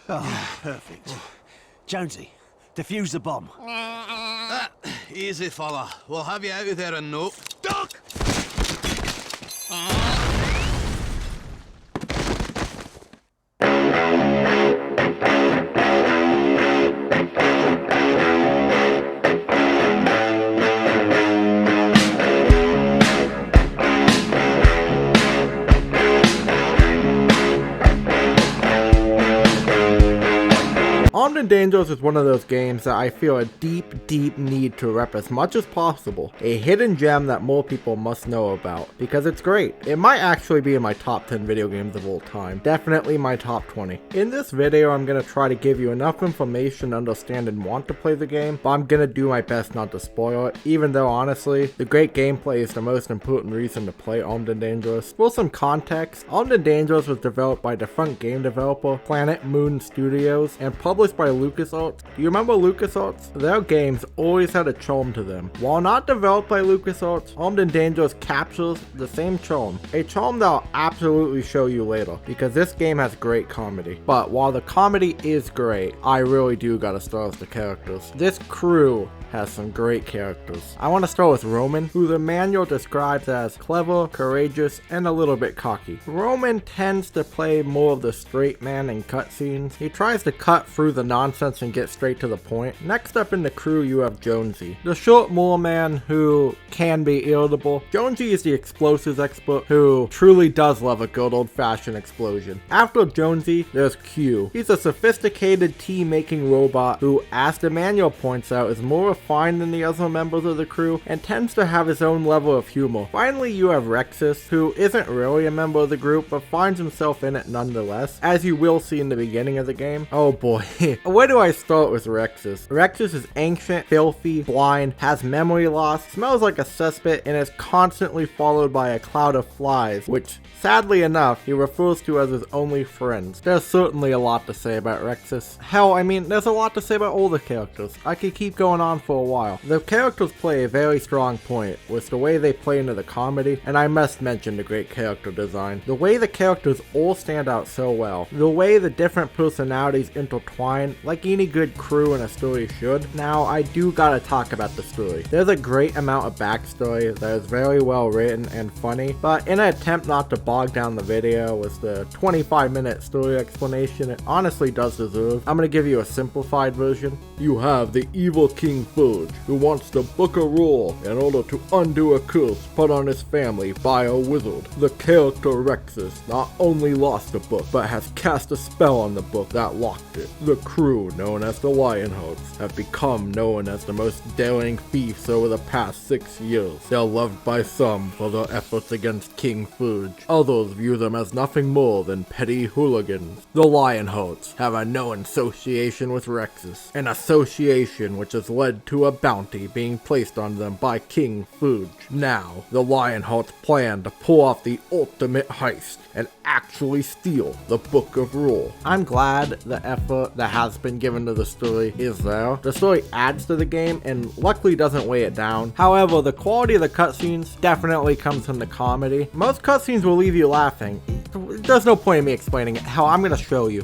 Perfect. Jonesy, defuse the bomb. Easy, fella. We'll have you out of there in no... Duck! Armed and Dangerous is one of those games that I feel a deep need to rep as much as possible. A hidden gem that more people must know about, because it's great. It might actually be in my top 10 video games of all time. Definitely my top 20. In this video, I'm going to try to give you enough information to understand and want to play the game, but I'm going to do my best not to spoil it, even though honestly, the great gameplay is the most important reason to play Armed and Dangerous. For some context, Armed and Dangerous was developed by defunct game developer Planet Moon Studios and published by LucasArts. Do you remember LucasArts? Their games always had a charm to them. While not developed by LucasArts, Armed and Dangerous captures the same charm. A charm that I'll absolutely show you later, because this game has great comedy. But while the comedy is great, I really do gotta start with the characters. This crew has some great characters. I want to start with Roman, who the manual describes as clever, courageous, and a little bit cocky. Roman tends to play more of the straight man in cutscenes. He tries to cut through the nonsense and get straight to the point. Next up in the crew you have Jonesy, the short moorman who can be irritable. Jonesy is the explosives expert who truly does love a good old-fashioned explosion. After Jonesy, there's Q. He's a sophisticated tea-making robot who, as the manual points out, is more refined than the other members of the crew and tends to have his own level of humor. Finally, you have Rexus, who isn't really a member of the group but finds himself in it nonetheless, as you will see in the beginning of the game. Oh boy, where do I start with Rexus? Rexus is ancient, filthy, blind, has memory loss, smells like a cesspit, and is constantly followed by a cloud of flies, which sadly enough, he refers to as his only friends. There's certainly a lot to say about Rexus. Hell, I mean, there's a lot to say about all the characters. I could keep going on for a while. The characters play a very strong point with the way they play into the comedy, and I must mention the great character design. The way the characters all stand out so well. The way the different personalities intertwine, like any good crew in a story should. Now, I do gotta talk about the story. There's a great amount of backstory that is very well written and funny, but in an attempt not to bog down the video with the 25-minute story explanation it honestly does deserve, I'm gonna give you a simplified version. You have the evil King Fudge, who wants to book a roll in order to undo a curse put on his family by a wizard. The character Rexus not only lost the book, but has cast a spell on the book that locked it. The crew, known as the Lionhearts, have become known as the most daring thieves over the past 6 years. They're loved by some for their efforts against King Fudge. Others view them as nothing more than petty hooligans. The Lionhearts have a known association with Rexus, an association which has led to a bounty being placed on them by King Fudge. Now, the Lionhearts plan to pull off the ultimate heist and actually steal the Book of Rule. I'm glad the effort that has been given to the story is there. The story adds to the game and luckily doesn't weigh it down. However, the quality of the cutscenes definitely comes from the comedy. Most cutscenes will leave you laughing. There's no point in me explaining it. Hell, I'm gonna show you.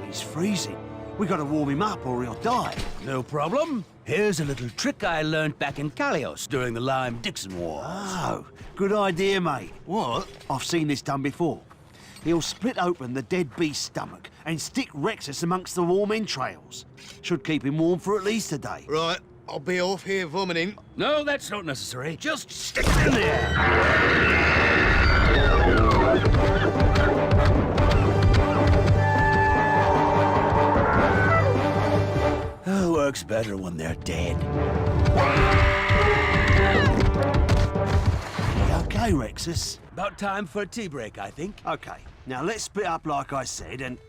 He's freezing. We gotta warm him up or he'll die. No problem. Here's a little trick I learned back in Kalios during the Lyme-Dixon Wars. Oh, good idea, mate. What? I've seen this done before. He'll split open the dead beast's stomach and stick Rexus amongst the warm entrails. Should keep him warm for at least a day. Right, I'll be off here vomiting. No, that's not necessary. Just stick it in there. Works better when they're dead. You okay, Rexus? About time for a tea break, I think. Okay, now let's split up like I said and...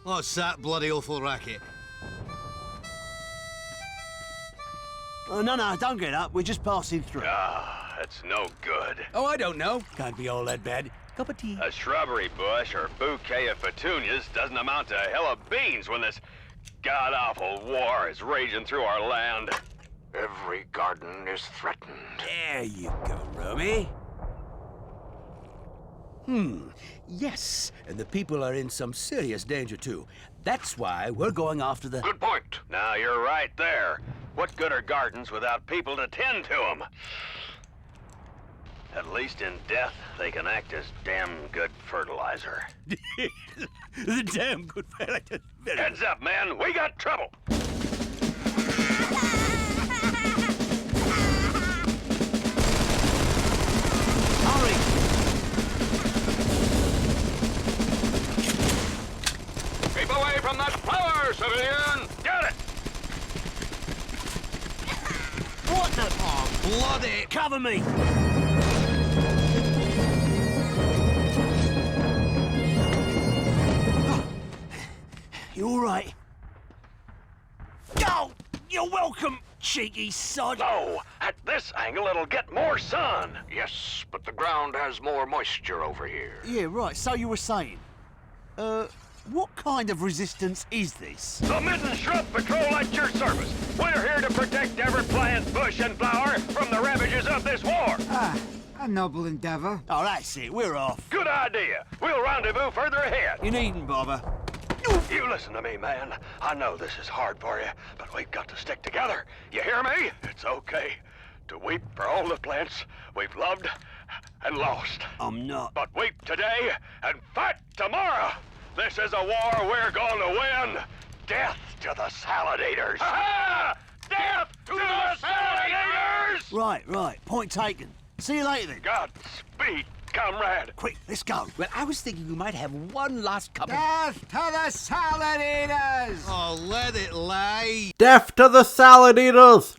What's that bloody awful racket? Oh, no, don't get up. We're just passing through. Ah, that's no good. Oh, I don't know. Can't be all that bad. Cup of tea. A shrubbery bush or bouquet of petunias doesn't amount to a hill of beans when this god-awful war is raging through our land. Every garden is threatened. There you go, Romy. Yes, and the people are in some serious danger too. That's why we're going after the... Good point. Now, you're right there. What good are gardens without people to tend to them? At least in death, they can act as damn good fertilizer. the damn good fella. Heads up, man. We got trouble. Hurry! Keep away from that flower, civilian! Got it! What the... Oh, bloody! Cover me! You all right? Oh, you're welcome, cheeky sod. So, at this angle, it'll get more sun. Yes, but the ground has more moisture over here. Yeah, right, so you were saying. What kind of resistance is this? The Midden Shrub Patrol at your service. We're here to protect every plant, bush, and flower from the ravages of this war. Ah, a noble endeavor. Oh, that's it, we're off. Good idea. We'll rendezvous further ahead. You needn't bother. You listen to me, man. I know this is hard for you, but we've got to stick together. You hear me? It's okay to weep for all the plants we've loved and lost. I'm not. But weep today and fight tomorrow. This is a war we're going to win. Death to the salad eaters. Ha-ha! Death to the salad eaters! Right, point taken. See you later then. Godspeed, comrade. Quick, let's go. Well, I was thinking we might have one last couple... Death to the salad eaters! Oh, let it lie. Death to the salad eaters!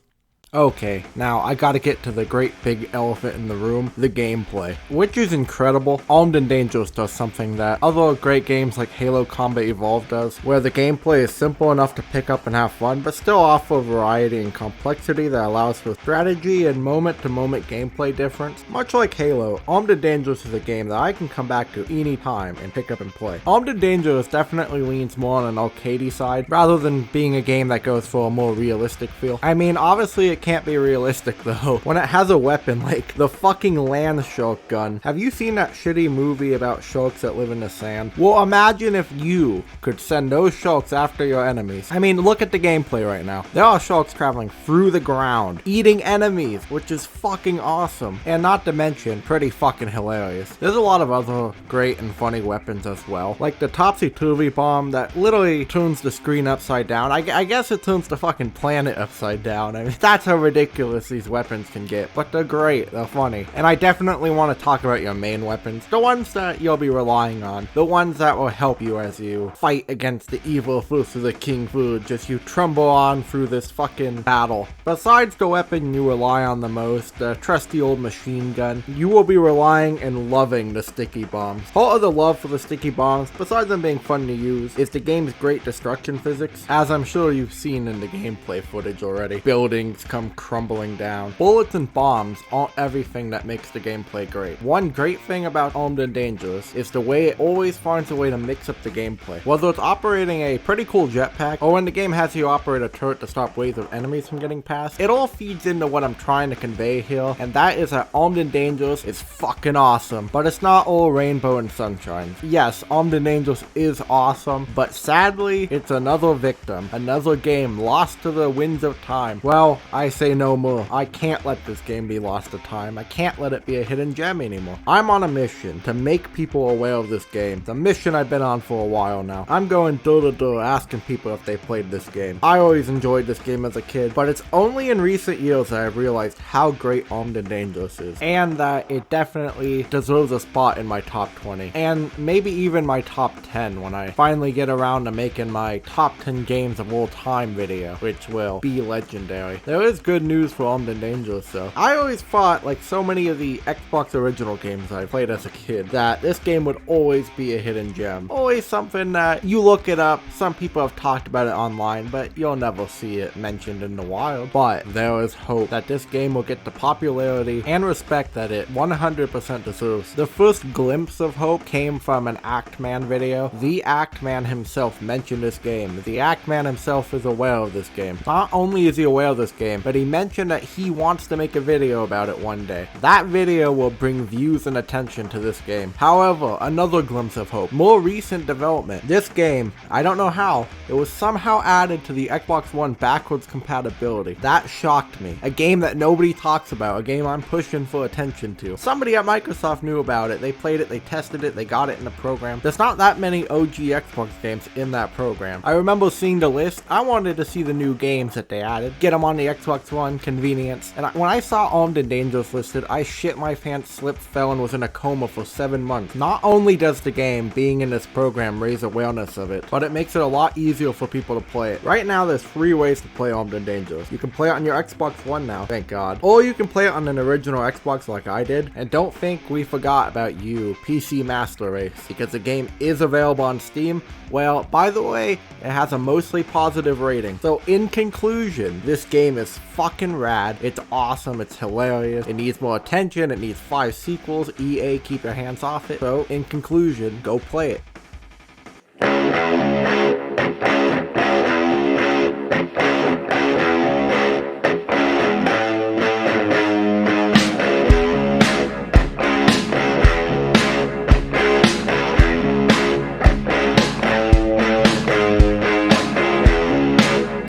Okay, now I gotta get to the great big elephant in the room, the gameplay. Which is incredible. Armed and Dangerous does something that other great games like Halo Combat Evolved does, where the gameplay is simple enough to pick up and have fun, but still offer variety and complexity that allows for strategy and moment-to-moment gameplay difference. Much like Halo, Armed and Dangerous is a game that I can come back to any time and pick up and play. Armed and Dangerous definitely leans more on an arcadey side, rather than being a game that goes for a more realistic feel. I mean, obviously it can't be realistic though when it has a weapon like the fucking land shark gun. Have you seen that shitty movie about sharks that live in the sand? Well, imagine if you could send those sharks after your enemies. I mean, look at the gameplay right now. There are sharks traveling through the ground, eating enemies, which is fucking awesome. And not to mention, pretty fucking hilarious. There's a lot of other great and funny weapons as well, like the topsy-turvy bomb that literally turns the screen upside down. I guess it turns the fucking planet upside down. I mean, that's how ridiculous these weapons can get, but they're great, they're funny. And I definitely want to talk about your main weapons, the ones that you'll be relying on, the ones that will help you as you fight against the evil forces of the King Food, as you trumble on through this fucking battle. Besides the weapon you rely on the most, the trusty old machine gun, you will be relying and loving the sticky bombs. Part of the love for the sticky bombs, besides them being fun to use, is the game's great destruction physics, as I'm sure you've seen in the gameplay footage already. Buildings come crumbling down. Bullets and bombs aren't everything that makes the gameplay great. One great thing about Armed and Dangerous is the way it always finds a way to mix up the gameplay. Whether it's operating a pretty cool jetpack, or when the game has you operate a turret to stop waves of enemies from getting past, it all feeds into what I'm trying to convey here, and that is that Armed and Dangerous is fucking awesome, but it's not all rainbow and sunshine. Yes, Armed and Dangerous is awesome, but sadly, it's another victim, another game lost to the winds of time. Well, I say no more. I can't let this game be lost to time. I can't let it be a hidden gem anymore. I'm on a mission to make people aware of this game. It's a mission I've been on for a while now. I'm going door to door asking people if they played this game. I always enjoyed this game as a kid, but it's only in recent years that I've realized how great Armed and Dangerous is, and that it definitely deserves a spot in my top 20, and maybe even my top 10 when I finally get around to making my top 10 games of all time video, which will be legendary. There is good news for Armed and Dangerous though. I always thought, like so many of the Xbox original games I played as a kid, that this game would always be a hidden gem. Always something that you look it up, some people have talked about it online, but you'll never see it mentioned in the wild. But there is hope that this game will get the popularity and respect that it 100% deserves. The first glimpse of hope came from an Actman video. The Actman himself mentioned this game. The Actman himself is aware of this game. Not only is he aware of this game, but he mentioned that he wants to make a video about it one day. That video will bring views and attention to this game. However, another glimpse of hope. More recent development. This game, I don't know how, it was somehow added to the Xbox One backwards compatibility. That shocked me. A game that nobody talks about, a game I'm pushing for attention to. Somebody at Microsoft knew about it. They played it, they tested it, they got it in the program. There's not that many OG Xbox games in that program. I remember seeing the list. I wanted to see the new games that they added. Get them on the Xbox One, convenience. And when I saw Armed and Dangerous listed, I shit my pants, slipped, fell, and was in a coma for 7 months. Not only does the game being in this program raise awareness of it, but it makes it a lot easier for people to play it. Right now, there's 3 ways to play Armed and Dangerous. You can play it on your Xbox One now, thank God. Or you can play it on an original Xbox like I did. And don't think we forgot about you, PC Master Race, because the game is available on Steam. Well, by the way, it has a mostly positive rating. So in conclusion, this game is fucking rad. It's awesome. It's hilarious. It needs more attention. It needs 5 sequels. EA, keep your hands off it. So in conclusion, go play it.